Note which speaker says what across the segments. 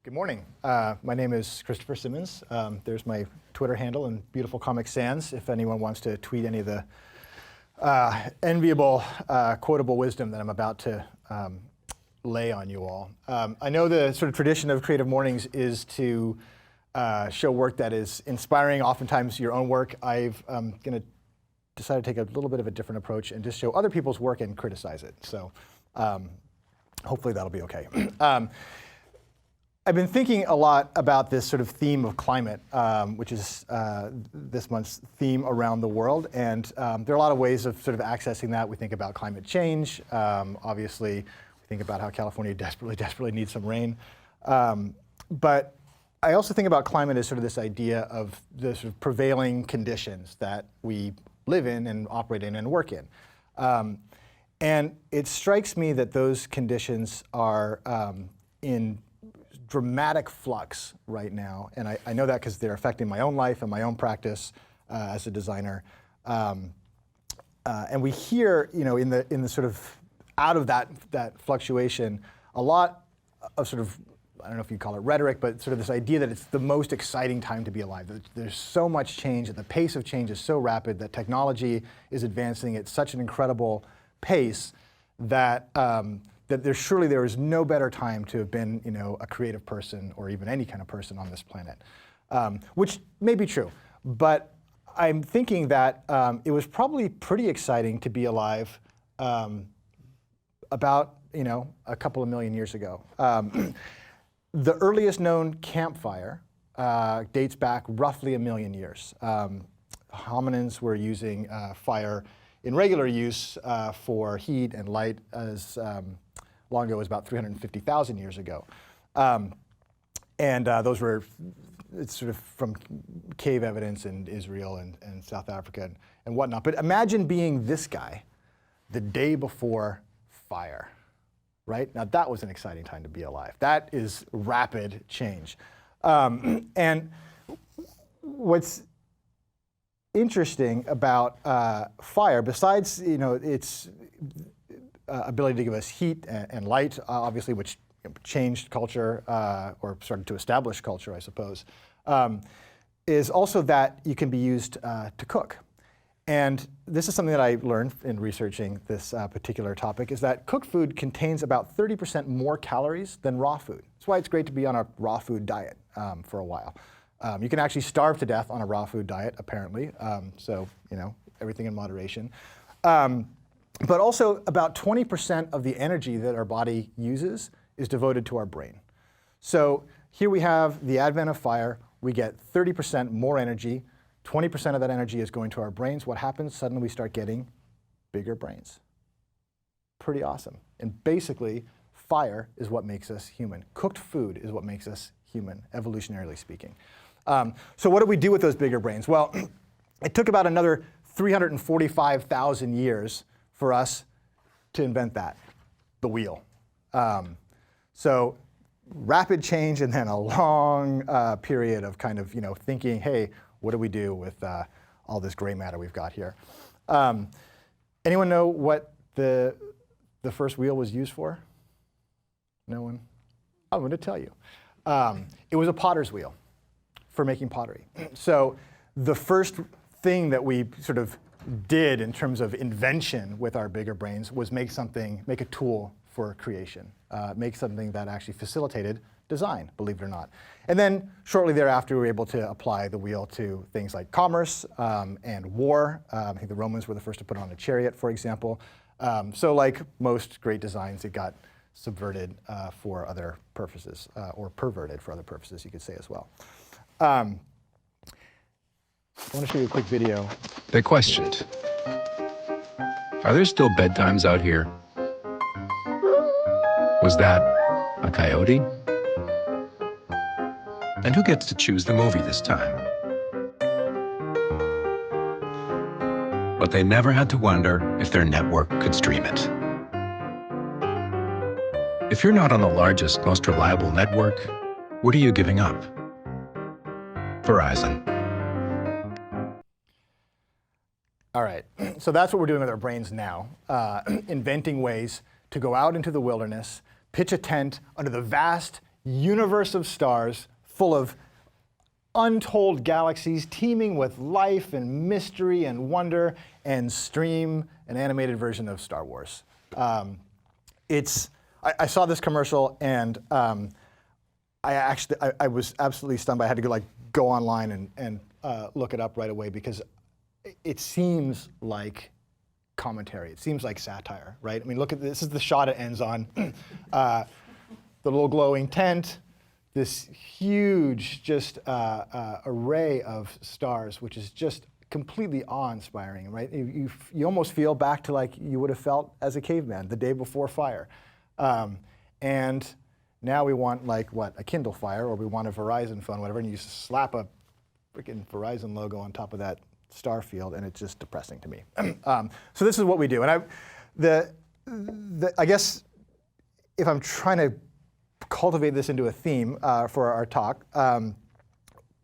Speaker 1: Good morning. My name is Christopher Simmons. There's my Twitter handle in beautiful Comic Sans if anyone wants to tweet any of the enviable, quotable wisdom that I'm about to lay on you all. I know the sort of tradition of Creative Mornings is to show work that is inspiring, oftentimes your own work. I'm going to decide to take a little bit of a different approach and just show other people's work and criticize it. So hopefully that'll be okay. I've been thinking a lot about this sort of theme of climate, which is this month's theme around the world. And there are a lot of ways of sort of accessing that. We think about climate change. Obviously, we think about how California desperately needs some rain. But I also think about climate as sort of this idea of the sort of prevailing conditions that we live in and operate in and work in. And it strikes me that those conditions are in dramatic flux right now, and I know that because they're affecting my own life and my own practice as a designer. And we hear, in the sort of out of that fluctuation, a lot of sort of, I don't know if you call it rhetoric, but sort of this idea that it's the most exciting time to be alive. That there's so much change, and the pace of change is so rapid that technology is advancing at such an incredible pace that that there is no better time to have been, a creative person or even any kind of person on this planet, which may be true. But I'm thinking that it was probably pretty exciting to be alive about, a couple of million years ago. The earliest known campfire dates back roughly 1 million years. Hominins were using fire in regular use for heat and light as long ago as about 350,000 years ago. And those were, it's sort of from cave evidence in Israel and South Africa and whatnot. But imagine being this guy the day before fire, right? Now that was an exciting time to be alive. That is rapid change. And what's interesting about fire, besides its ability to give us heat and light, obviously, which changed culture or started to establish culture, I suppose, is also that you can be used to cook. And this is something that I learned in researching this particular topic, is that cooked food contains about 30% more calories than raw food. That's why it's great to be on a raw food diet for a while. You can actually starve to death on a raw food diet, apparently. So, everything in moderation. But also about 20% of the energy that our body uses is devoted to our brain. So here we have the advent of fire. We get 30% more energy. 20% of that energy is going to our brains. What happens? Suddenly we start getting bigger brains. Pretty awesome. And basically, fire is what makes us human. Cooked food is what makes us human, evolutionarily speaking. So what do we do with those bigger brains? Well, it took about another 345,000 years for us to invent that, the wheel. So rapid change and then a long period of kind of thinking, hey, what do we do with all this gray matter we've got here? Anyone know what the first wheel was used for? No one? I'm going to tell you. It was a potter's wheel for making pottery. So the first thing that we sort of did in terms of invention with our bigger brains was make a tool for creation, make something that actually facilitated design, believe it or not. And then shortly thereafter, we were able to apply the wheel to things like commerce and war. I think the Romans were the first to put on a chariot, for example. So like most great designs, it got subverted for other purposes, or perverted for other purposes, you could say as well. I want to show you a quick video.
Speaker 2: They questioned, are there still bedtimes out here? Was that a coyote? And who gets to choose the movie this time? But they never had to wonder if their network could stream it. If you're not on the largest, most reliable network, what are you giving up? Verizon.
Speaker 1: All right, so that's what we're doing with our brains now, inventing ways to go out into the wilderness, pitch a tent under the vast universe of stars full of untold galaxies teeming with life and mystery and wonder, and stream an animated version of Star Wars. I saw this commercial, and I was absolutely stunned. I had to go online and look it up right away, because it seems like commentary. It seems like satire, right? I mean, look at this. This is the shot it ends on. The little glowing tent, this huge just array of stars, which is just completely awe-inspiring, right? You almost feel back to like you would have felt as a caveman the day before fire. And now we want a Kindle Fire, or we want a Verizon phone, whatever, and you slap a freaking Verizon logo on top of that star field, and it's just depressing to me. So this is what we do. And I guess if I'm trying to cultivate this into a theme for our talk,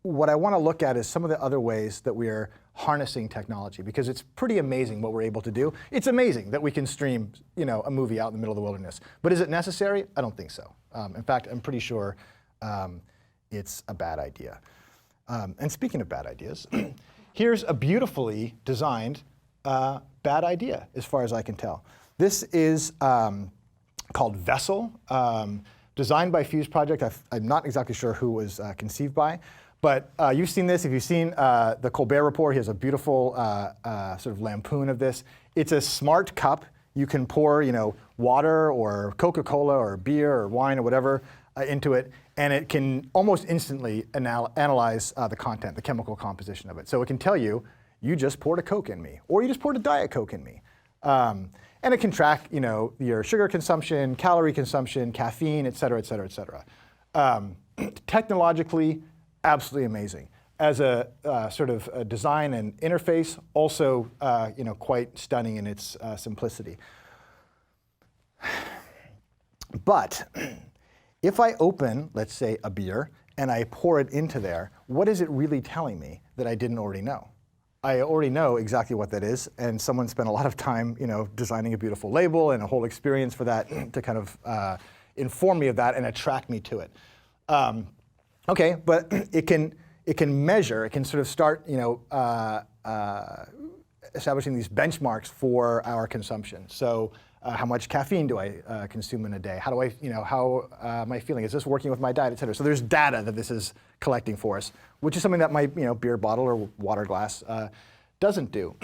Speaker 1: what I want to look at is some of the other ways that we are harnessing technology, because it's pretty amazing what we're able to do. It's amazing that we can stream, a movie out in the middle of the wilderness. But is it necessary? I don't think so. In fact, I'm pretty sure it's a bad idea. And speaking of bad ideas, here's a beautifully designed bad idea, as far as I can tell. This is called Vessel, designed by Fuse Project. I'm not exactly sure who was conceived by, but you've seen this. If you've seen the Colbert Report, he has a beautiful sort of lampoon of this. It's a smart cup. You can pour, water or Coca-Cola or beer or wine or whatever into it, and it can almost instantly analyze the content, the chemical composition of it. So it can tell you, you just poured a Coke in me, or you just poured a Diet Coke in me. And it can track, your sugar consumption, calorie consumption, caffeine, et cetera, et cetera, et cetera. Technologically, absolutely amazing. As a sort of a design and interface, also, quite stunning in its simplicity. But if I open, let's say, a beer, and I pour it into there, what is it really telling me that I didn't already know? I already know exactly what that is, and someone spent a lot of time, designing a beautiful label and a whole experience for that to kind of inform me of that and attract me to it. Okay, but it can measure, it can sort of start, establishing these benchmarks for our consumption. So how much caffeine do I consume in a day? How do I, how am I feeling? Is this working with my diet, et cetera? So there's data that this is collecting for us, which is something that my beer bottle or water glass doesn't do.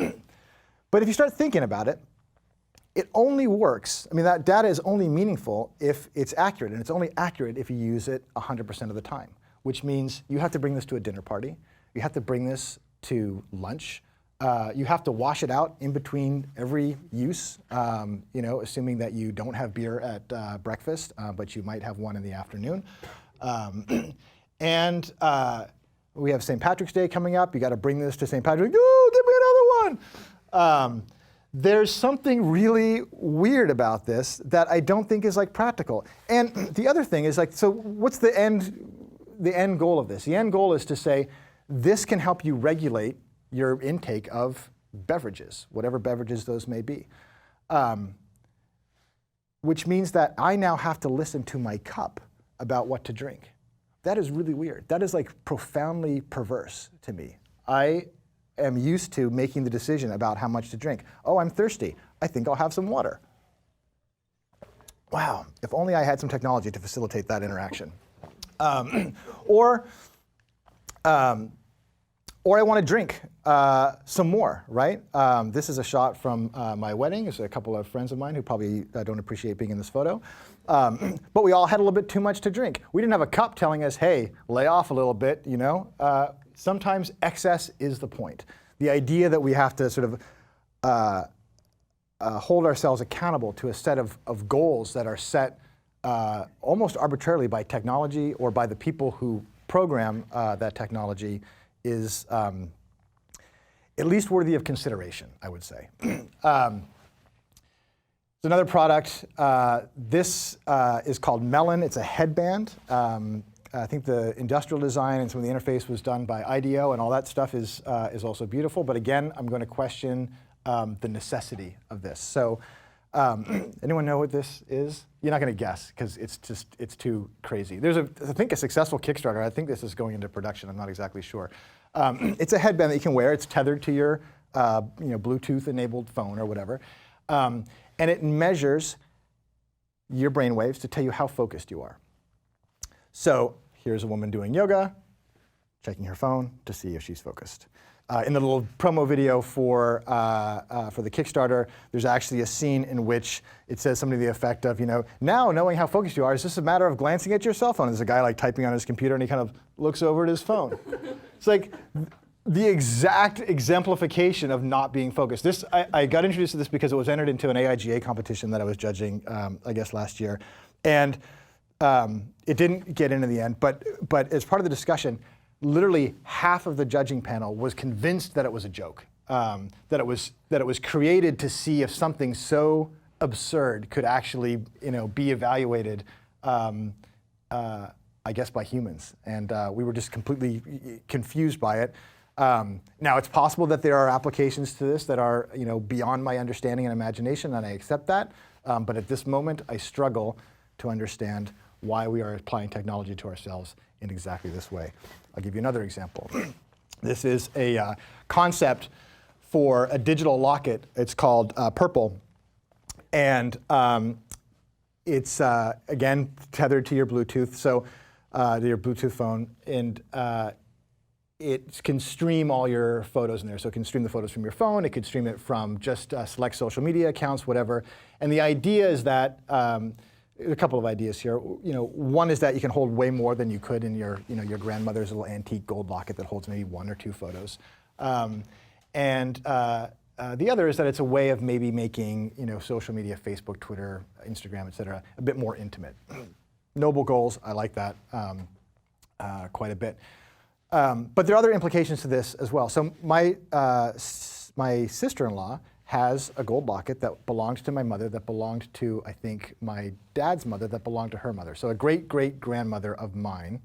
Speaker 1: But if you start thinking about it, it only works. I mean, that data is only meaningful if it's accurate, and it's only accurate if you use it 100% of the time, which means you have to bring this to a dinner party. You have to bring this to lunch. You have to wash it out in between every use, assuming that you don't have beer at breakfast, but you might have one in the afternoon. And we have St. Patrick's Day coming up. You got to bring this to St. Patrick's. Oh, give me another one. There's something really weird about this that I don't think is practical. And the other thing is so what's the end goal of this? The end goal is to say this can help you regulate your intake of beverages, whatever beverages those may be. Which means that I now have to listen to my cup about what to drink. That is really weird. That is profoundly perverse to me. I am used to making the decision about how much to drink. Oh, I'm thirsty. I think I'll have some water. Wow, if only I had some technology to facilitate that interaction. Or I want to drink some more, right? This is a shot from my wedding. It's a couple of friends of mine who probably don't appreciate being in this photo. But we all had a little bit too much to drink. We didn't have a cup telling us, hey, lay off a little bit, Sometimes excess is the point. The idea that we have to sort of hold ourselves accountable to a set of goals that are set almost arbitrarily by technology or by the people who program that technology is at least worthy of consideration, I would say. It's another product. This is called Melon. It's a headband. I think the industrial design and some of the interface was done by IDEO, and all that stuff is also beautiful. But again, I'm going to question the necessity of this. So Anyone know what this is? You're not going to guess because it's too crazy. There's I think a successful Kickstarter. I think this is going into production. I'm not exactly sure. It's a headband that you can wear. It's tethered to your Bluetooth-enabled phone or whatever, and it measures your brain waves to tell you how focused you are. So here's a woman doing yoga, checking her phone to see if she's focused. In the little promo video for the Kickstarter, there's actually a scene in which it says something to the effect of, now knowing how focused you are, is this a matter of glancing at your cell phone? There's a guy like typing on his computer and he kind of looks over at his phone. It's like the exact exemplification of not being focused. I got introduced to this because it was entered into an AIGA competition that I was judging, I guess last year. And it didn't get into the end, but as part of the discussion, literally half of the judging panel was convinced that it was a joke, that it was created to see if something so absurd could actually, be evaluated, I guess, by humans. And we were just completely confused by it. Now, it's possible that there are applications to this that are, beyond my understanding and imagination, and I accept that. But at this moment, I struggle to understand why we are applying technology to ourselves in exactly this way. I'll give you another example. This is a concept for a digital locket. It's called Purple. And it's, again, tethered to your Bluetooth, so to your Bluetooth phone. And it can stream all your photos in there. So it can stream the photos from your phone. It could stream it from just select social media accounts, whatever. And the idea is that a couple of ideas here. One is that you can hold way more than you could in your grandmother's little antique gold locket that holds maybe 1 or 2 photos. And the other is that it's a way of maybe making social media, Facebook, Twitter, Instagram, et cetera, a bit more intimate. Noble goals. I like that quite a bit. But there are other implications to this as well. So my sister-in-law has a gold locket that belongs to my mother, that belonged to, I think, my dad's mother, that belonged to her mother. So a great-great-grandmother of mine,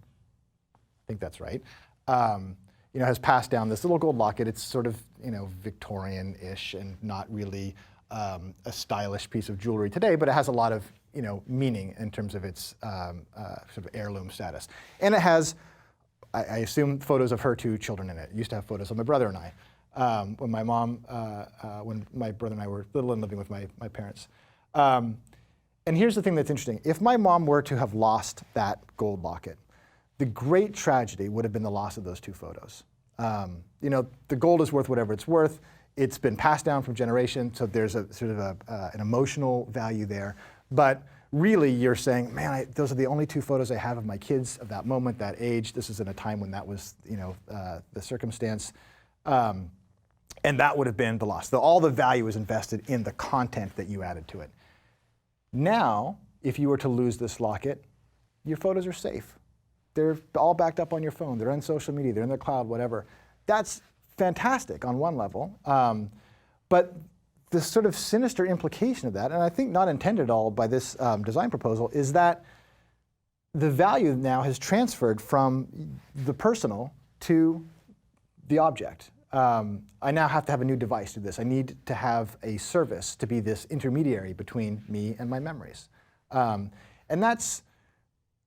Speaker 1: I think that's right, has passed down this little gold locket. It's sort of, Victorian-ish and not really a stylish piece of jewelry today, but it has a lot of, meaning in terms of its sort of heirloom status. And it has, I assume, photos of her 2 children in it. It used to have photos of my brother and I. When my mom, when my brother and I were little and living with my parents. And here's the thing that's interesting. If my mom were to have lost that gold locket, the great tragedy would have been the loss of those 2 photos. The gold is worth whatever it's worth. It's been passed down from generation, so there's a sort of an emotional value there. But really, you're saying, man, those are the only 2 photos I have of my kids of that moment, that age. This is in a time when that was, the circumstance. And that would have been the loss. So all the value is invested in the content that you added to it. Now, if you were to lose this locket, your photos are safe. They're all backed up on your phone. They're on social media. They're in the cloud, whatever. That's fantastic on one level. But the sort of sinister implication of that, and I think not intended at all by this design proposal, is that the value now has transferred from the personal to the object. I now have to have a new device to do this. I need to have a service to be this intermediary between me and my memories. And that's,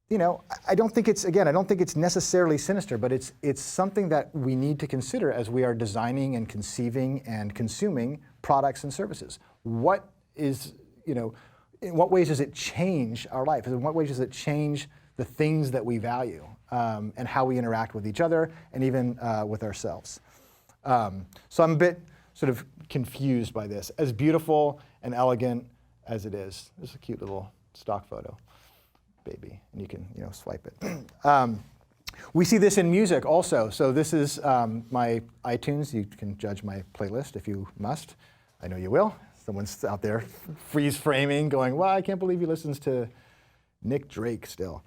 Speaker 1: I don't think it's necessarily sinister, but it's something that we need to consider as we are designing and conceiving and consuming products and services. What is, in what ways does it change our life? In what ways does it change the things that we value and how we interact with each other and even with ourselves? So I'm a bit sort of confused by this. As beautiful and elegant as it is, this is a cute little stock photo, baby, and you can swipe it. We see this in music also. So this is my iTunes. You can judge my playlist if you must. I know you will. Someone's out there freeze framing, going, "Wow, I can't believe he listens to Nick Drake still."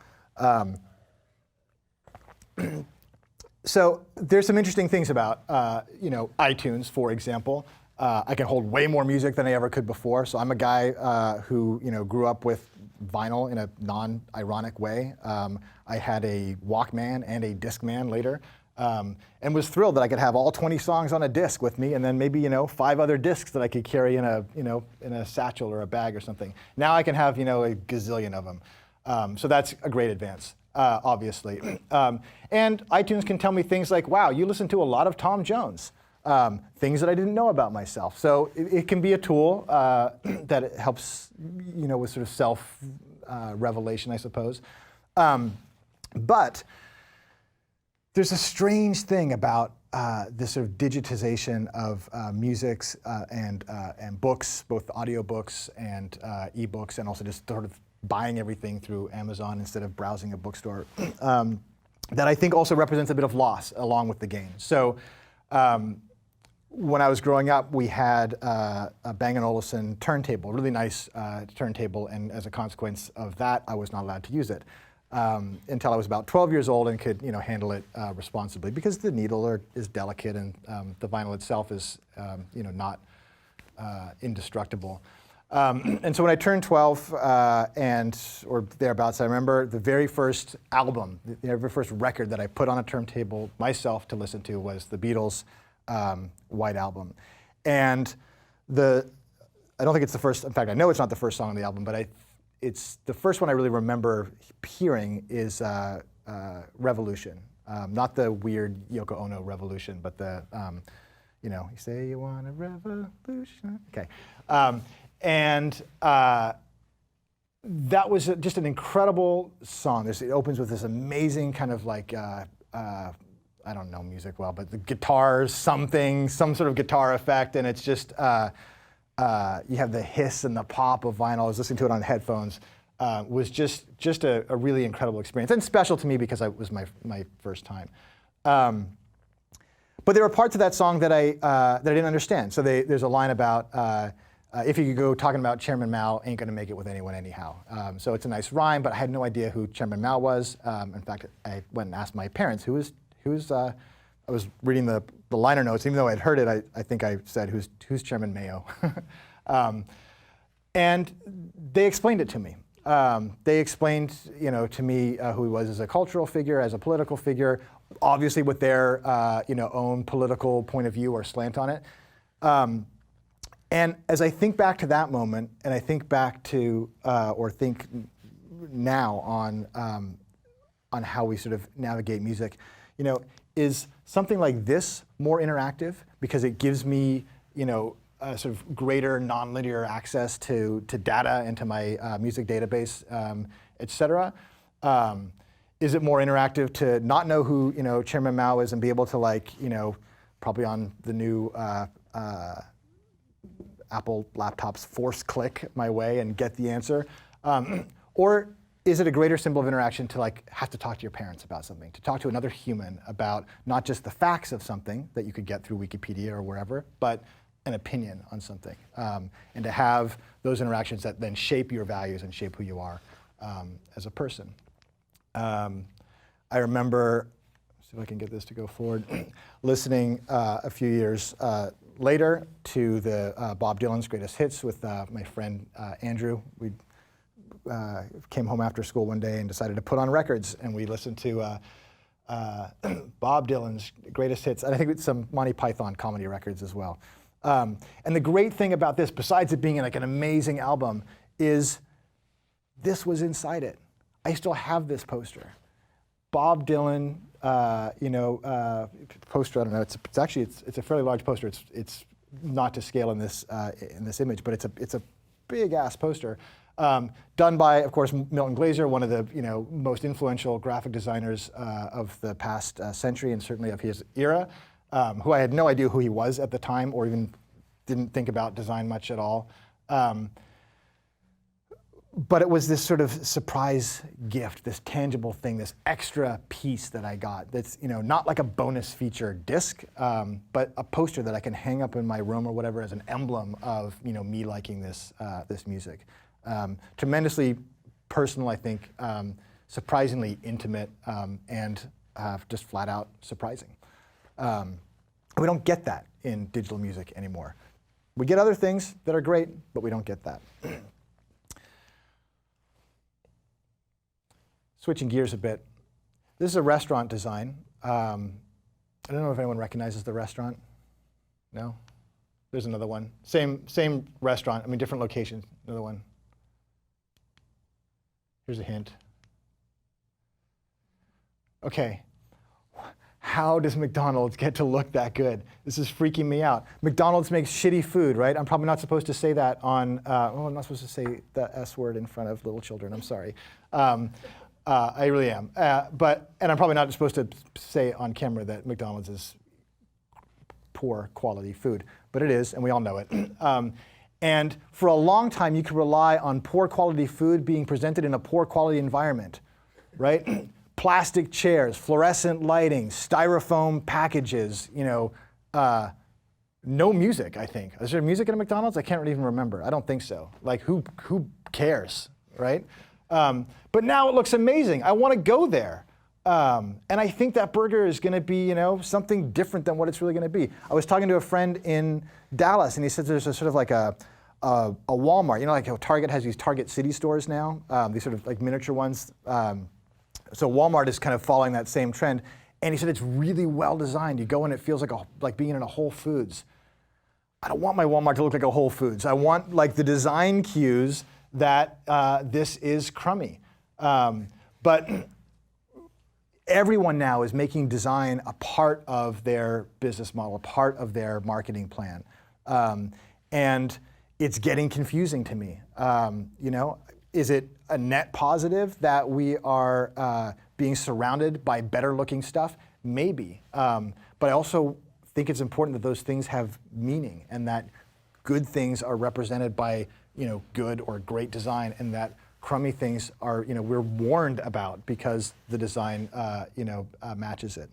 Speaker 1: So there's some interesting things about iTunes, for example. I can hold way more music than I ever could before. So I'm a guy who grew up with vinyl in a non-ironic way. I had a Walkman and a Discman later. and was thrilled that I could have all 20 songs on a disc with me, and then maybe 5 other discs that I could carry in a satchel or a bag or something. Now I can have a gazillion of them. So that's a great advance, obviously. And iTunes can tell me things like, wow, you listen to a lot of Tom Jones. Things that I didn't know about myself. So it can be a tool that helps, with sort of self-revelation, I suppose. But there's a strange thing about this sort of digitization of musics and books, both audiobooks and ebooks, and also just sort of buying everything through Amazon instead of browsing a bookstore, that I think also represents a bit of loss along with the gain. So when I was growing up, we had a Bang & Olufsen turntable, a really nice turntable, and as a consequence of that, I was not allowed to use it until I was about 12 years old and could handle it responsibly, because the needle is delicate and the vinyl itself is not indestructible. And so when I turned 12 or thereabouts, I remember the very first album, the very first record that I put on a turntable myself to listen to was the Beatles' White Album. And I don't think it's the first, in fact, I know it's not the first song on the album, but it's the first one I really remember hearing is Revolution. Not the weird Yoko Ono Revolution, but the, you say you want a revolution. Okay. And that was just an incredible song. It opens with this amazing kind of like, I don't know music well, but the guitars, some sort of guitar effect, and it's just, you have the hiss and the pop of vinyl. I was listening to it on headphones. Was just a really incredible experience, and special to me because it was my first time. But there were parts of that song that I didn't understand. So there's a line about, if you could go talking about Chairman Mao, ain't gonna make it with anyone anyhow. So it's a nice rhyme, but I had no idea who Chairman Mao was. In fact, I went and asked my parents, I was reading the liner notes, even though I'd heard it, I think I said, who's Chairman Mao? And they explained it to me. They explained, to me who he was as a cultural figure, as a political figure, obviously with their, own political point of view or slant on it. And as I think back to that moment, and I think back to, or think now on how we sort of navigate music, is something like this more interactive because it gives me, a sort of greater nonlinear access to data and to my music database, et cetera? Is it more interactive to not know who, Chairman Mao is and be able to probably on the new Apple laptops force click my way and get the answer? Or is it a greater symbol of interaction to have to talk to your parents about something, to talk to another human about not just the facts of something that you could get through Wikipedia or wherever, but an opinion on something, and to have those interactions that then shape your values and shape who you are as a person. I remember, see if I can get this to go forward, listening a few years later to the Bob Dylan's Greatest Hits with my friend Andrew. We came home after school one day and decided to put on records, and we listened to Bob Dylan's Greatest Hits, and I think it's some Monty Python comedy records as well. And the great thing about this, besides it being an amazing album, is this was inside it. I still have this poster. Bob Dylan, poster. I don't know. It's actually a fairly large poster. It's not to scale in this image, but it's a big ass poster. Done by, of course, Milton Glaser, one of the most influential graphic designers of the past century and certainly of his era. Who I had no idea who he was at the time or even didn't think about design much at all. But it was this sort of surprise gift, this tangible thing, this extra piece that I got that's not like a bonus feature disc, but a poster that I can hang up in my room or whatever as an emblem of me liking this music. Tremendously personal, I think, surprisingly intimate, and just flat out surprising. We don't get that in digital music anymore. We get other things that are great, but we don't get that. Switching gears a bit, this is a restaurant design. I don't know if anyone recognizes the restaurant. No? There's another one. Same restaurant, I mean, different location, another one. Here's a hint. Okay. How does McDonald's get to look that good? This is freaking me out. McDonald's makes shitty food, right? I'm probably not supposed to say that on, I'm not supposed to say the S word in front of little children, I'm sorry. I really am. And I'm probably not supposed to say on camera that McDonald's is poor quality food, but it is, and we all know it. And for a long time, you could rely on poor quality food being presented in a poor quality environment, right? Plastic chairs, fluorescent lighting, styrofoam packages, no music, I think. Is there music at a McDonald's? I can't even remember. I don't think so. Like, who cares, right? But now it looks amazing. I want to go there. And I think that burger is going to be, something different than what it's really going to be. I was talking to a friend in Dallas, and he said there's a sort of like a Walmart. Like how Target has these Target City stores now, these sort of like miniature ones. So Walmart is kind of following that same trend. And he said it's really well designed. You go in, it feels like being in a Whole Foods. I don't want my Walmart to look like a Whole Foods. I want like the design cues that this is crummy. But everyone now is making design a part of their business model, a part of their marketing plan. And it's getting confusing to me. Is it a net positive that we are being surrounded by better looking stuff? Maybe. But I also think it's important that those things have meaning and that good things are represented by good or great design, and that crummy things are we're warned about because the design matches it.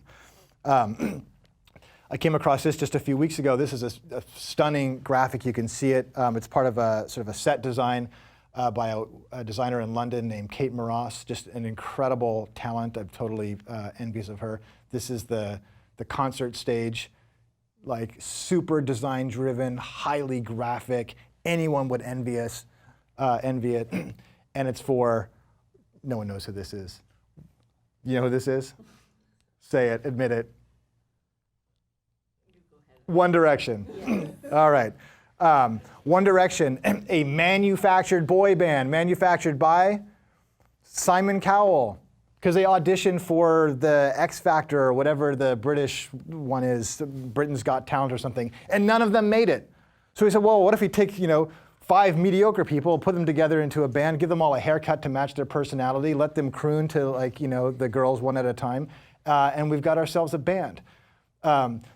Speaker 1: I came across this just a few weeks ago. This is a stunning graphic. You can see it. It's part of a sort of a set design by a designer in London named Kate Morass, just an incredible talent. I'm totally envious of her. This is the concert stage, like super design driven, highly graphic. Anyone would envy it. And it's for, no one knows who this is. You know who this is? Say it, admit it. One Direction. All right. One Direction, a manufactured boy band, manufactured by Simon Cowell, because they auditioned for the X Factor or whatever the British one is, Britain's Got Talent or something, and none of them made it. So he said, well, what if we take, 5 mediocre people, put them together into a band, give them all a haircut to match their personality, let them croon to the girls one at a time, and we've got ourselves a band.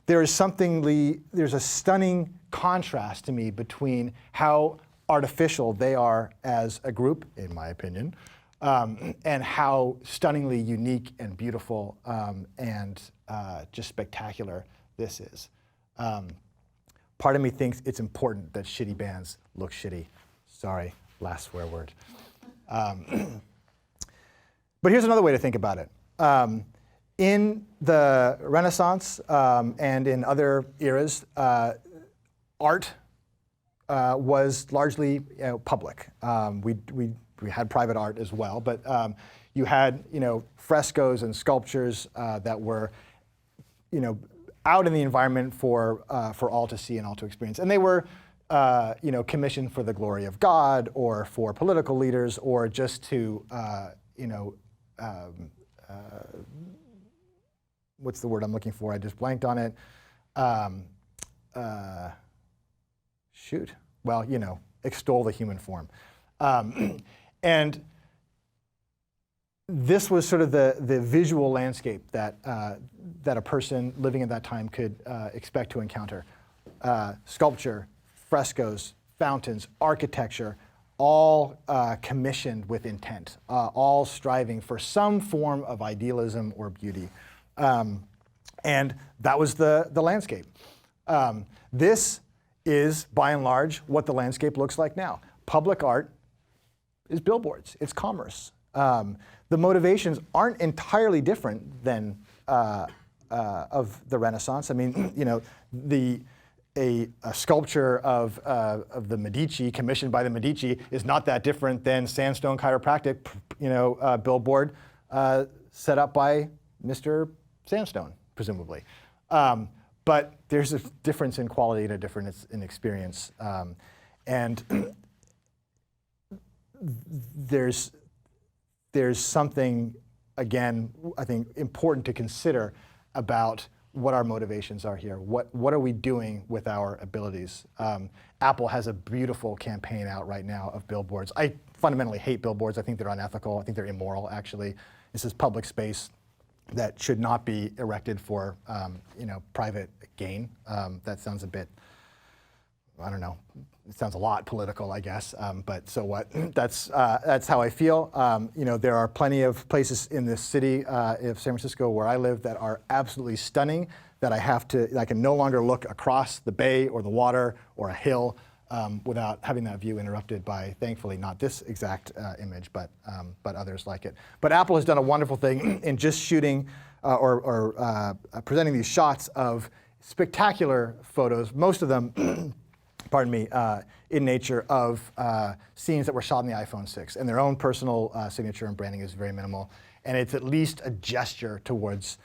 Speaker 1: There's a stunning contrast to me between how artificial they are as a group, in my opinion, and how stunningly unique and beautiful and just spectacular this is. Part of me thinks it's important that shitty bands look shitty. Sorry, last swear word. But here's another way to think about it. In the Renaissance and in other eras, art was largely public. We had private art as well, but you had frescoes and sculptures that were out in the environment for all to see and all to experience, and they were commissioned for the glory of God or for political leaders or just to what's the word I'm looking for? I just blanked on it. Extol the human form. And this was sort of the visual landscape that a person living at that time could expect to encounter. Sculpture, frescoes, fountains, architecture, all commissioned with intent, all striving for some form of idealism or beauty. And that was the landscape. This is, by and large, what the landscape looks like now. Public art is billboards, it's commerce. The motivations aren't entirely different than of the Renaissance. I mean, a sculpture of the Medici, commissioned by the Medici, is not that different than Sandstone Chiropractic, billboard set up by Mr. Sandstone, presumably. But there's a difference in quality and a difference in experience. And there's something, again, I think important to consider about what our motivations are here. What are we doing with our abilities? Apple has a beautiful campaign out right now of billboards. I fundamentally hate billboards. I think they're unethical. I think they're immoral, actually. This is public space that should not be erected for private gain. That sounds a bit, I don't know, it sounds a lot political, I guess, but so what? That's how I feel. There are plenty of places in this city of San Francisco where I live that are absolutely stunning, that I can no longer look across the bay or the water or a hill without having that view interrupted by, thankfully, not this exact image, but others like it. But Apple has done a wonderful thing in just shooting or presenting these shots of spectacular photos, most of them pardon me, in nature of scenes that were shot in the iPhone 6. And their own personal signature and branding is very minimal. And it's at least a gesture towards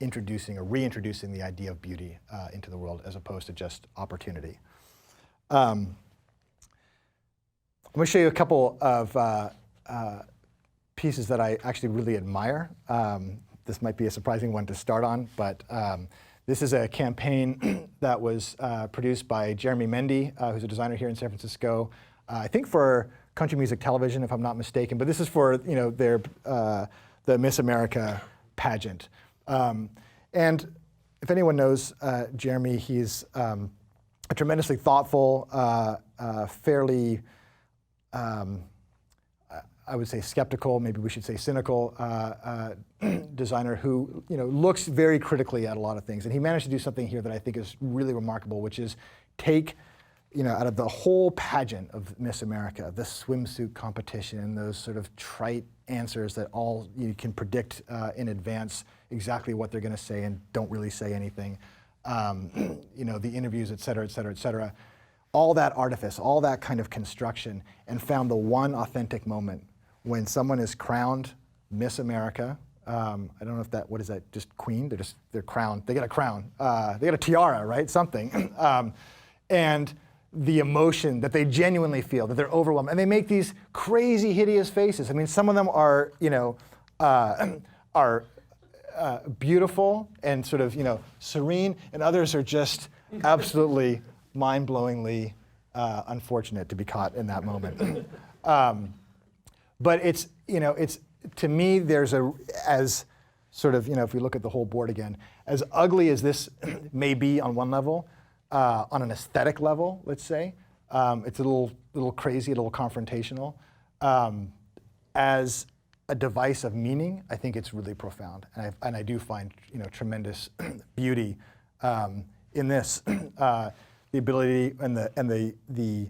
Speaker 1: introducing or reintroducing the idea of beauty into the world as opposed to just opportunity. I'm going to show you a couple of pieces that I actually really admire. This might be a surprising one to start on, but this is a campaign that was produced by Jeremy Mendy, who's a designer here in San Francisco, I think for Country Music Television, if I'm not mistaken. But this is for the Miss America pageant. And if anyone knows Jeremy, he's a tremendously thoughtful, fairly, I would say skeptical, maybe we should say cynical designer who looks very critically at a lot of things. And he managed to do something here that I think is really remarkable, which is take out of the whole pageant of Miss America, the swimsuit competition, those sort of trite answers that all you can predict in advance exactly what they're going to say and don't really say anything, the interviews, et cetera, et cetera, et cetera. All that artifice, all that kind of construction, and found the one authentic moment when someone is crowned Miss America. I don't know if what is that, just queen? They're crowned, they get a crown. They get a tiara, right, something. And the emotion that they genuinely feel, that they're overwhelmed. And they make these crazy, hideous faces. I mean, some of them are, beautiful and sort of, serene, and others are just absolutely mind-blowingly unfortunate to be caught in that moment. But it's to me, there's as sort of, if we look at the whole board again, as ugly as this may be on one level, on an aesthetic level, let's say, it's a little crazy, a little confrontational. As a device of meaning, I think it's really profound, and I do find tremendous beauty in this. The ability and the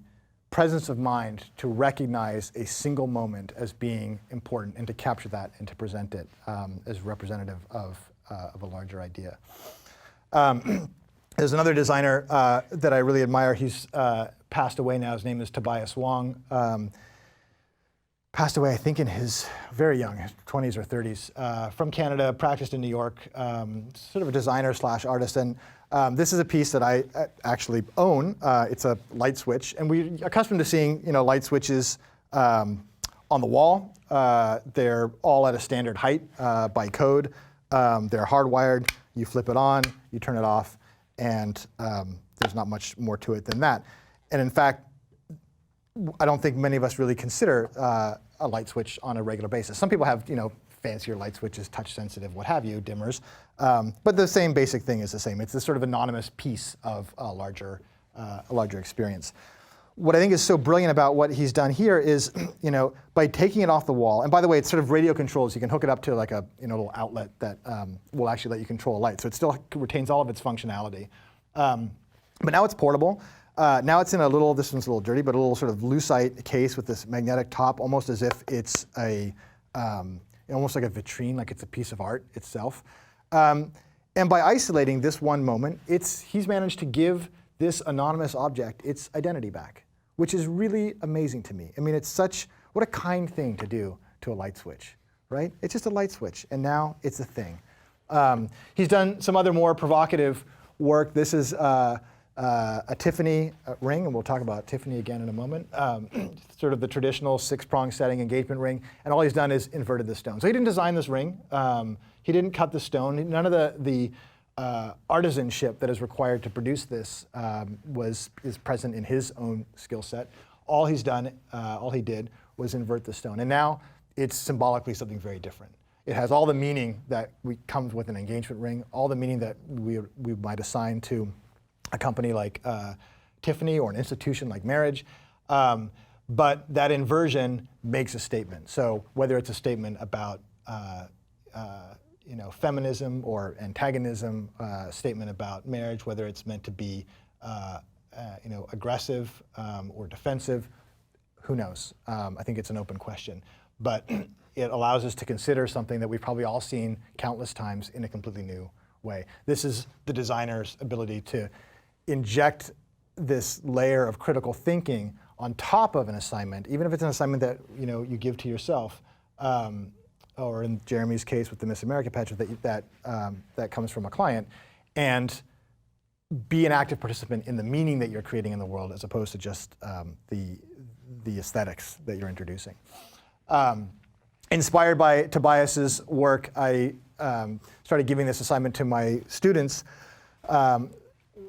Speaker 1: presence of mind to recognize a single moment as being important and to capture that and to present it as representative of a larger idea. There's another designer that I really admire. He's passed away now. His name is Tobias Wong. Passed away, I think, in his very young, his 20s or 30s, from Canada, practiced in New York, sort of a designer / artist. And this is a piece that I actually own. It's a light switch, and we're accustomed to seeing light switches on the wall. They're all at a standard height by code. They're hardwired. You flip it on, you turn it off, and there's not much more to it than that. And in fact, I don't think many of us really consider a light switch on a regular basis. Some people have, fancier light switches, touch sensitive, what have you, dimmers. But the same basic thing is the same. It's this sort of anonymous piece of a larger experience. What I think is so brilliant about what he's done here is, by taking it off the wall, and by the way, it's sort of radio controlled, so you can hook it up to like a little outlet that will actually let you control a light. So it still retains all of its functionality. But now it's portable. Now it's in this one's a little dirty, but a little sort of lucite case with this magnetic top, almost as if it's almost like a vitrine, like it's a piece of art itself. And by isolating this one moment, he's managed to give this anonymous object its identity back, which is really amazing to me. I mean, what a kind thing to do to a light switch, right? It's just a light switch, and now it's a thing. He's done some other more provocative work. This is a Tiffany ring, and we'll talk about Tiffany again in a moment. Sort of the traditional 6-prong setting engagement ring, and all he's done is inverted the stone. So he didn't design this ring. He didn't cut the stone. None of the artisanship that is required to produce this is present in his own skill set. All he did was invert the stone, and now it's symbolically something very different. It has all the meaning that comes with an engagement ring, all the meaning that we might assign to a company like Tiffany or an institution like marriage, but that inversion makes a statement. So whether it's a statement about feminism or antagonism, a statement about marriage, whether it's meant to be aggressive or defensive, who knows? I think it's an open question, but it allows us to consider something that we've probably all seen countless times in a completely new way. This is the designer's ability to inject this layer of critical thinking on top of an assignment, even if it's an assignment that you give to yourself, or in Jeremy's case with the Miss America pageant that comes from a client, and be an active participant in the meaning that you're creating in the world, as opposed to just the aesthetics that you're introducing. Inspired by Tobias's work, I started giving this assignment to my students,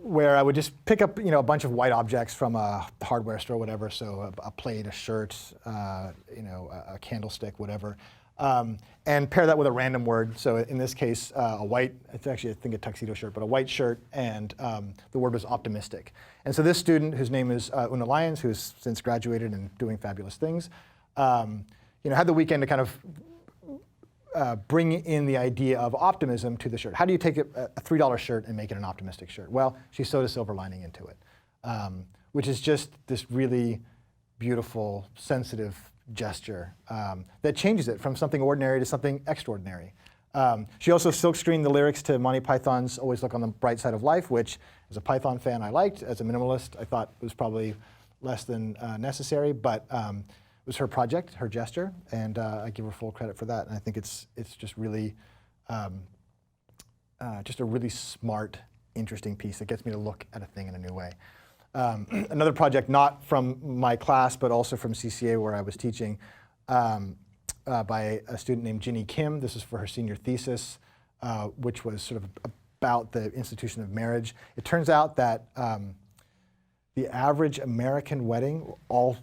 Speaker 1: where I would just pick up a bunch of white objects from a hardware store, whatever. So a plate, a shirt, a candlestick, whatever, and pair that with a random word. So in this case, a white. It's actually, I think, a tuxedo shirt, but a white shirt, and the word was optimistic. And so this student, whose name is Una Lyons, who has since graduated and doing fabulous things, had the weekend to kind of bring in the idea of optimism to the shirt. How do you take a $3 shirt and make it an optimistic shirt? Well, she sewed a silver lining into it, which is just this really beautiful, sensitive gesture that changes it from something ordinary to something extraordinary. She also silkscreened the lyrics to Monty Python's Always Look on the Bright Side of Life, which, as a Python fan, I liked. As a minimalist, I thought was probably less than necessary, but it was her project, her gesture, and I give her full credit for that. And I think it's just really, just a really smart, interesting piece that gets me to look at a thing in a new way. Another project, not from my class, but also from CCA where I was teaching, by a student named Ginny Kim. This is for her senior thesis, which was sort of about the institution of marriage. It turns out that the average American wedding, all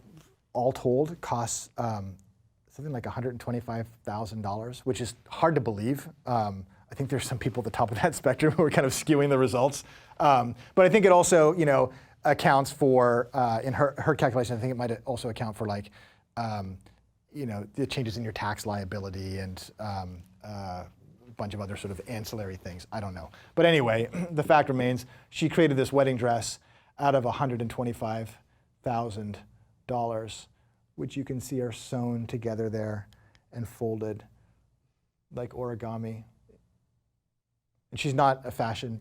Speaker 1: told, costs something like $125,000, which is hard to believe. I think there's some people at the top of that spectrum who are kind of skewing the results. But I think it also, accounts for, in her calculation, I think it might also account for like, the changes in your tax liability and a bunch of other sort of ancillary things. I don't know. But anyway, the fact remains, she created this wedding dress out of $125,000, which you can see are sewn together there and folded like origami. And she's not a fashion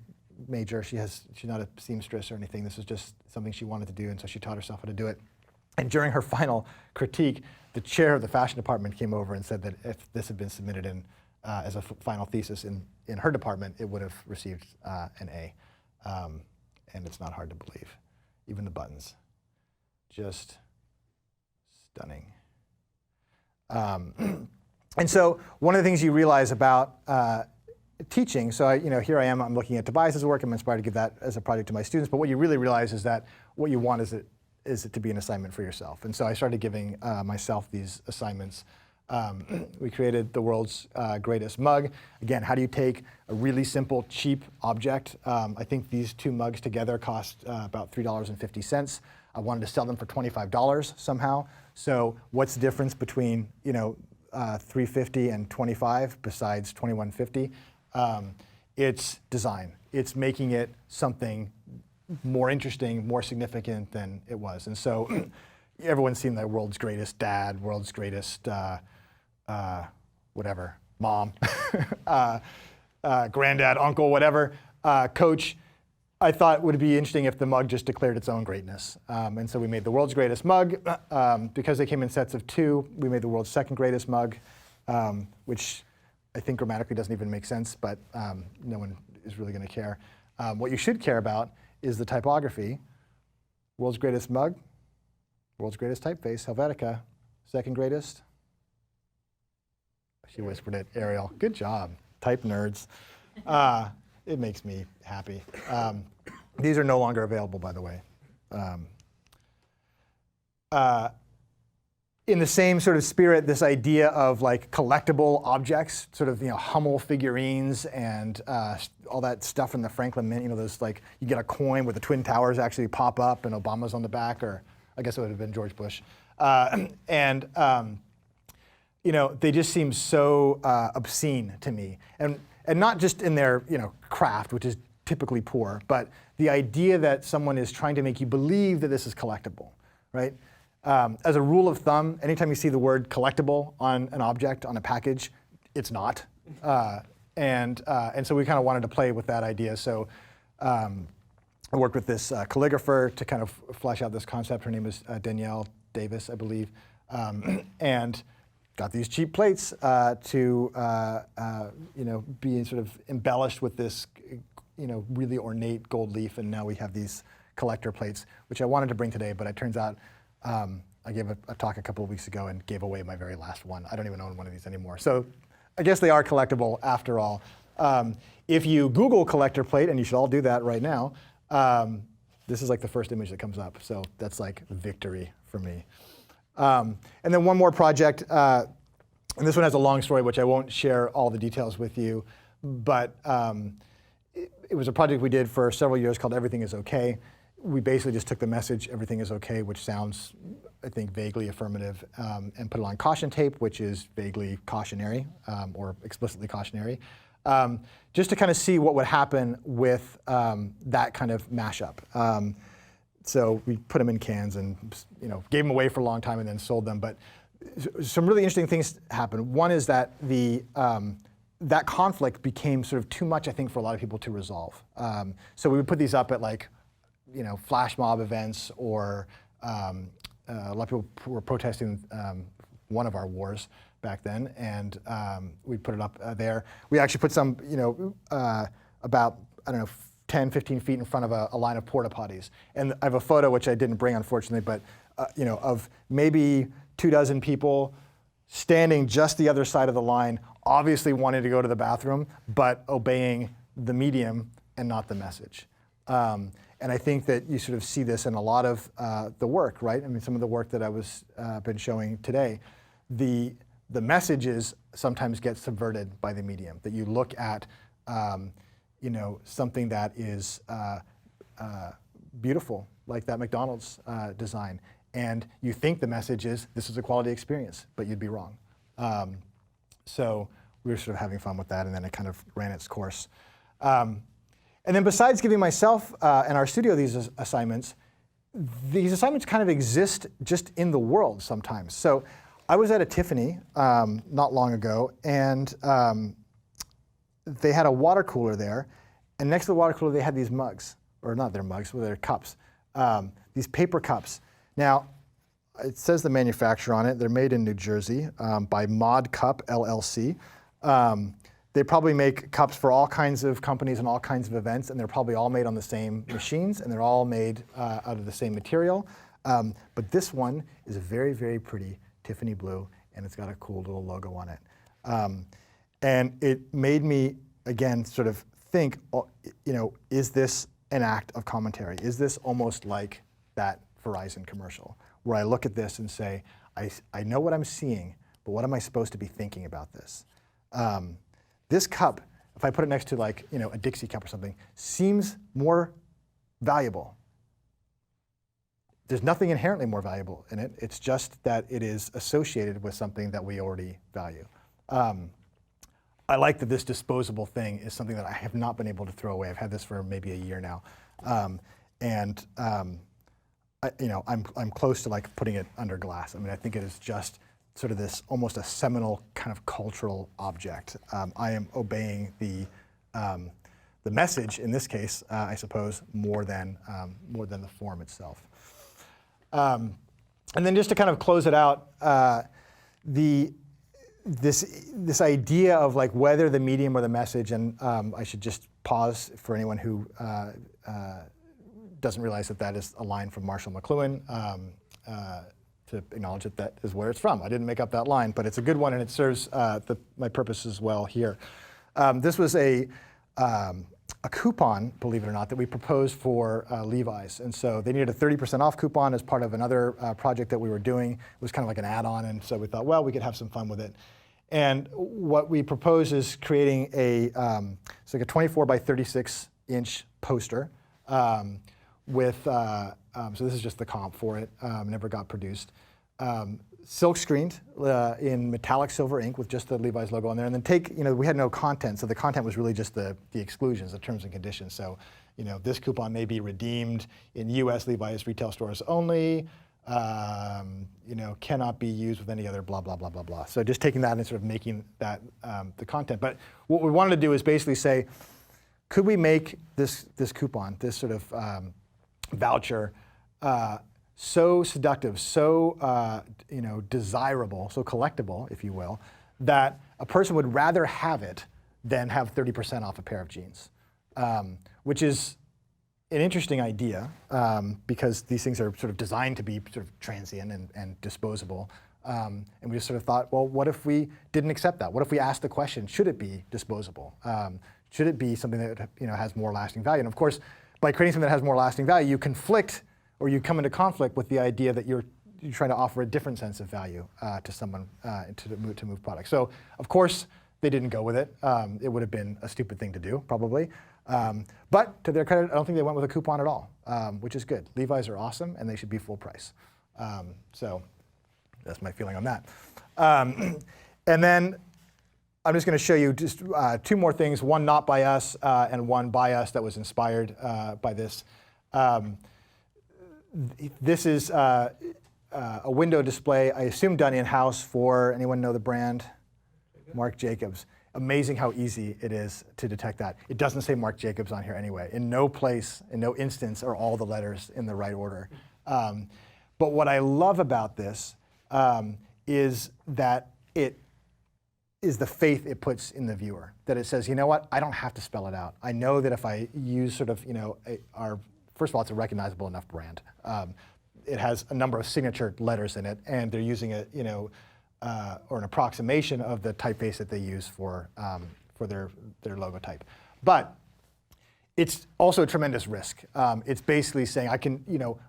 Speaker 1: major. She's not a seamstress or anything. This is just something she wanted to do, and so she taught herself how to do it. And during her final critique, the chair of the fashion department came over and said that if this had been submitted in as a final thesis in her department, it would have received an A. And it's not hard to believe. Even the buttons, just stunning. And so one of the things you realize about teaching, so here I am, I'm looking at Tobias's work, I'm inspired to give that as a project to my students, but what you really realize is that what you want is it to be an assignment for yourself. And so I started giving myself these assignments. We created the world's greatest mug. Again, how do you take a really simple, cheap object? I think these two mugs together cost about $3.50. I wanted to sell them for $25 somehow. So what's the difference between $3.50 and $25 besides $21.50? It's design. It's making it something more interesting, more significant than it was. And so everyone's seen the world's greatest dad, world's greatest whatever, mom, granddad, uncle, whatever, coach. I thought it would be interesting if the mug just declared its own greatness. And so we made the world's greatest mug. Because they came in sets of two, we made the world's second greatest mug, which I think grammatically doesn't even make sense, but no one is really going to care. What you should care about is the typography. World's greatest mug, world's greatest typeface, Helvetica. Second greatest. She whispered it, Arial. Good job, type nerds. It makes me happy. These are no longer available, by the way. In the same sort of spirit, this idea of like collectible objects, sort of Hummel figurines and all that stuff from the Franklin Mint. Those like you get a coin where the Twin Towers actually pop up and Obama's on the back, or I guess it would have been George Bush. They just seem so obscene to me, and not just in their craft, which is typically poor, but the idea that someone is trying to make you believe that this is collectible, right? As a rule of thumb, anytime you see the word collectible on an object, on a package, it's not. And so we kind of wanted to play with that idea. So I worked with this calligrapher to kind of flesh out this concept. Her name is Danielle Davis, I believe. And got these cheap plates to be sort of embellished with this really ornate gold leaf. And now we have these collector plates, which I wanted to bring today, but it turns out I gave a talk a couple of weeks ago and gave away my very last one. I don't even own one of these anymore. So I guess they are collectible after all. If you Google collector plate, and you should all do that right now, this is like the first image that comes up. So that's like victory for me. And then one more project, and this one has a long story, which I won't share all the details with you, but it was a project we did for several years called Everything is Okay. We basically just took the message, everything is okay, which sounds, I think, vaguely affirmative, and put it on caution tape, which is vaguely cautionary, or explicitly cautionary, just to kind of see what would happen with that kind of mashup. So we put them in cans and gave them away for a long time and then sold them. But some really interesting things happened. One is that that conflict became sort of too much, I think, for a lot of people to resolve. So we would put these up at like flash mob events, or a lot of people were protesting one of our wars back then, and we put it up there. We actually put some, about, I don't know, 10, 15 feet in front of a line of porta potties. And I have a photo, which I didn't bring, unfortunately, but of maybe 24 people standing just the other side of the line, obviously wanting to go to the bathroom, but obeying the medium and not the message. And I think that you sort of see this in a lot of the work, right? I mean, some of the work that I was been showing today, the messages sometimes get subverted by the medium. That you look at, something that is beautiful, like that McDonald's design, and you think the message is this is a quality experience, but you'd be wrong. So we were sort of having fun with that, and then it kind of ran its course. And then besides giving myself and our studio these assignments kind of exist just in the world sometimes. So I was at a Tiffany not long ago, and they had a water cooler there, and next to the water cooler they had these mugs, or not their mugs, but their cups, these paper cups. Now, it says the manufacturer on it. They're made in New Jersey by Mod Cup LLC. They probably make cups for all kinds of companies and all kinds of events, and they're probably all made on the same machines, and they're all made out of the same material. But this one is a very, very pretty Tiffany blue, and it's got a cool little logo on it. And it made me, again, sort of think, is this an act of commentary? Is this almost like that Verizon commercial, where I look at this and say, I know what I'm seeing, but what am I supposed to be thinking about this? This cup, if I put it next to like, a Dixie cup or something, seems more valuable. There's nothing inherently more valuable in it. It's just that it is associated with something that we already value. I like that this disposable thing is something that I have not been able to throw away. I've had this for maybe a year now. I'm close to like putting it under glass. I mean, I think it is just sort of this almost a seminal kind of cultural object. I am obeying the message in this case, I suppose, more than the form itself. And then just to kind of close it out, this idea of like whether the medium or the message, and I should just pause for anyone who doesn't realize that that is a line from Marshall McLuhan, to acknowledge that that is where it's from. I didn't make up that line, but it's a good one and it serves my purpose as well here. This was a coupon, believe it or not, that we proposed for Levi's. And so they needed a 30% off coupon as part of another project that we were doing. It was kind of like an add-on, and so we thought, well, we could have some fun with it. And what we propose is creating it's like a 24 by 36 inch poster with, so this is just the comp for it, never got produced. Silk screened in metallic silver ink with just the Levi's logo on there, and then we had no content, so the content was really just the exclusions, the terms and conditions. So, this coupon may be redeemed in U.S. Levi's retail stores only, cannot be used with any other blah, blah, blah, blah, blah. So just taking that and sort of making that the content. But what we wanted to do is basically say, could we make this coupon, this sort of voucher, so seductive, so desirable, so collectible, if you will, that a person would rather have it than have 30% off a pair of jeans, which is an interesting idea because these things are sort of designed to be sort of transient and disposable. And we just sort of thought, well, what if we didn't accept that? What if we asked the question, should it be disposable? Should it be something that has more lasting value? And of course, by creating something that has more lasting value, you conflict or you come into conflict with the idea that you're trying to offer a different sense of value to someone to move products. So of course, they didn't go with it. It would have been a stupid thing to do, probably. But to their credit, I don't think they went with a coupon at all, which is good. Levi's are awesome, and they should be full price. So that's my feeling on that. And then I'm just going to show you just two more things, one not by us and one by us that was inspired by this. This is a window display, I assume done in-house for, anyone know the brand? Marc Jacobs. Amazing how easy it is to detect that. It doesn't say Marc Jacobs on here anyway. In no place, in no instance are all the letters in the right order. But what I love about this is that it is the faith it puts in the viewer. That it says, you know what, I don't have to spell it out. I know that if I use sort of, first of all, it's a recognizable enough brand. It has a number of signature letters in it, and they're using it, or an approximation of the typeface that they use for their logo type. But it's also a tremendous risk. It's basically saying,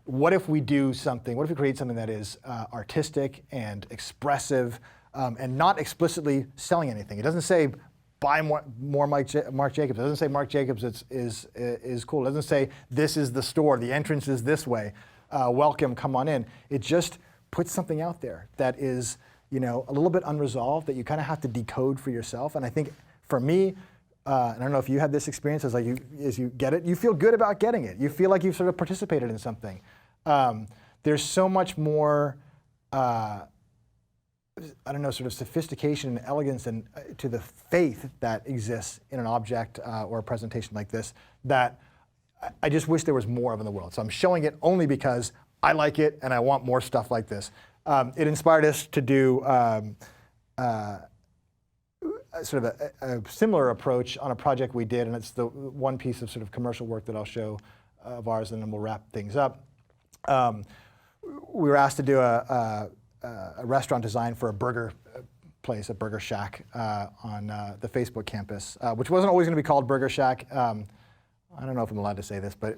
Speaker 1: what if we do something, what if we create something that is artistic and expressive and not explicitly selling anything? It doesn't say, buy more Marc Jacobs. It doesn't say Marc Jacobs is cool. It doesn't say, this is the store, the entrance is this way, welcome, come on in. It just puts something out there that is a little bit unresolved, that you kind of have to decode for yourself. And I think for me, and I don't know if you had this experience, as you get it, you feel good about getting it. You feel like you've sort of participated in something. There's so much more, sort of sophistication and elegance and to the faith that exists in an object or a presentation like this that I just wish there was more of in the world. So I'm showing it only because I like it and I want more stuff like this. It inspired us to do sort of a similar approach on a project we did, and it's the one piece of sort of commercial work that I'll show of ours, and then we'll wrap things up. We were asked to do a restaurant design for a burger place, a Burger Shack on the Facebook campus, which wasn't always going to be called Burger Shack. I don't know if I'm allowed to say this, but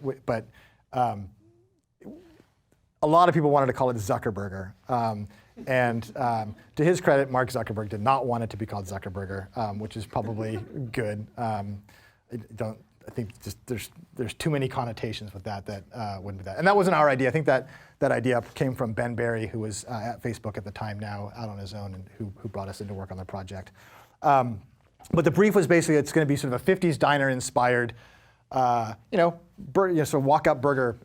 Speaker 1: a lot of people wanted to call it Zuckerburger. And to his credit, Mark Zuckerberg did not want it to be called Zuckerburger, which is probably good. I think just there's too many connotations with that wouldn't be that. And that wasn't our idea. I think that idea came from Ben Berry, who was at Facebook at the time, now out on his own, and who brought us in to work on the project. But the brief was basically it's going to be sort of a 50s diner inspired, sort of walk-up burger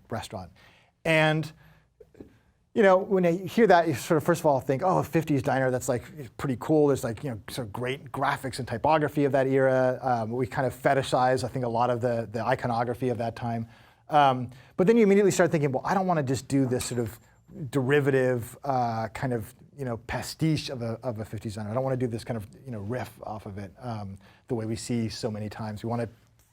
Speaker 1: restaurant. And when you hear that, you sort of first of all think, oh, a 50s diner, that's like pretty cool. There's like sort of great graphics and typography of that era. We kind of fetishize, I think, a lot of the iconography of that time. But then you immediately start thinking, well, I don't want to just do this sort of derivative kind of pastiche of a 50s diner. I don't want to do this kind of riff off of it the way we see so many times. We want to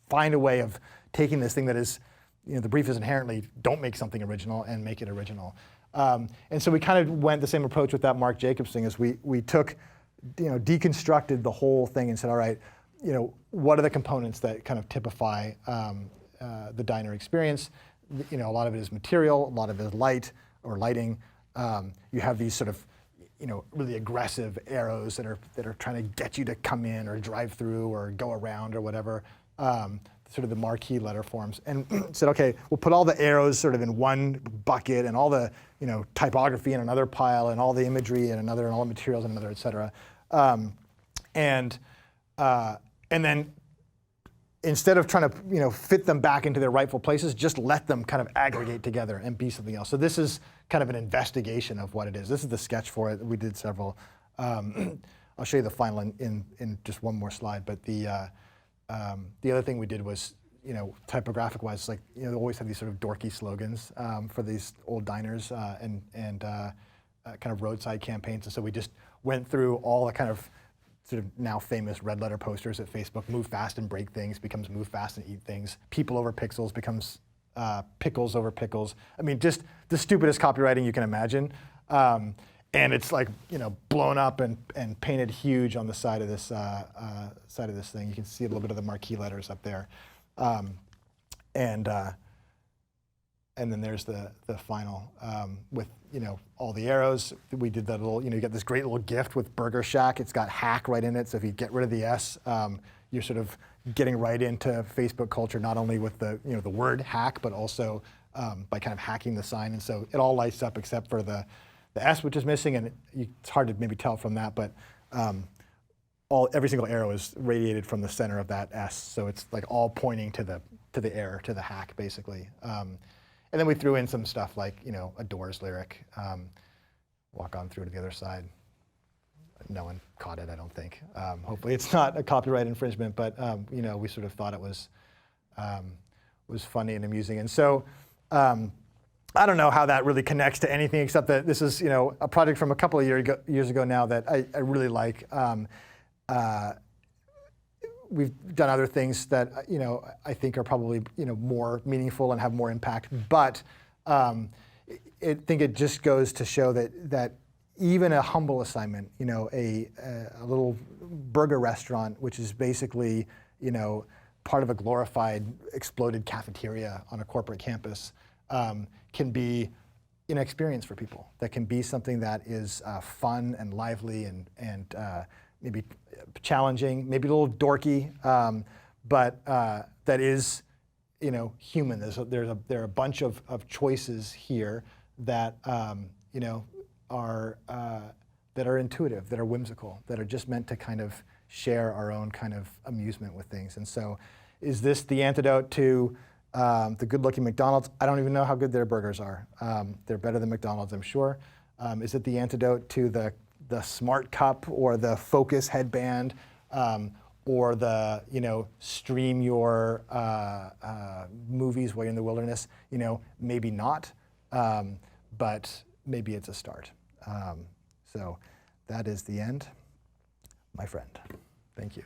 Speaker 1: find a way of taking this thing that is, the brief is inherently don't make something original and make it original. And so we kind of went the same approach with that Marc Jacobs thing. Is we took, deconstructed the whole thing and said, all right, what are the components that kind of typify the diner experience? A lot of it is material, a lot of it is light or lighting. You have these sort of, really aggressive arrows that are trying to get you to come in or drive through or go around or whatever. Sort of the marquee letter forms, and said, okay, we'll put all the arrows sort of in one bucket, and all the typography in another pile, and all the imagery in another, and all the materials in another, et cetera. And then instead of trying to fit them back into their rightful places, just let them kind of aggregate together and be something else. So this is kind of an investigation of what it is. This is the sketch for it. We did several. I'll show you the final in just one more slide. But the other thing we did was, typographic-wise, like they always have these sort of dorky slogans for these old diners and kind of roadside campaigns. And so we just went through all the kind of sort of now famous red letter posters at Facebook. Move fast and break things becomes move fast and eat things. People over pixels becomes pickles over pickles. I mean, just the stupidest copywriting you can imagine. And it's like blown up and painted huge on the side of this thing. You can see a little bit of the marquee letters up there, and then there's the final with all the arrows. We did that little you get this great little gift with Burger Shack. It's got hack right in it. So if you get rid of the S, you're sort of getting right into Facebook culture, not only with the the word hack, but also by kind of hacking the sign. And so it all lights up except for the S, which is missing, and it's hard to maybe tell from that, but every single arrow is radiated from the center of that S, so it's like all pointing to the error, to the hack, basically. And then we threw in some stuff like a Doors lyric, walk on through to the other side. No one caught it, I don't think. Hopefully, it's not a copyright infringement, but we sort of thought it was funny and amusing, and so. I don't know how that really connects to anything except that this is, a project from a couple of years ago now that I really like. We've done other things that I think are probably more meaningful and have more impact. But I think it just goes to show that even a humble assignment, a little burger restaurant, which is basically part of a glorified exploded cafeteria on a corporate campus. Can be an experience for people. That can be something that is fun and lively and maybe challenging, maybe a little dorky, but that is human. There are a bunch of choices here that are intuitive, that are whimsical, that are just meant to kind of share our own kind of amusement with things. And so, is this the antidote to the good-looking McDonald's? I don't even know how good their burgers are. They're better than McDonald's, I'm sure. Is it the antidote to the smart cup or the focus headband or the stream your movies while you're in the wilderness? Maybe not, but maybe it's a start. So that is the end, my friend. Thank you.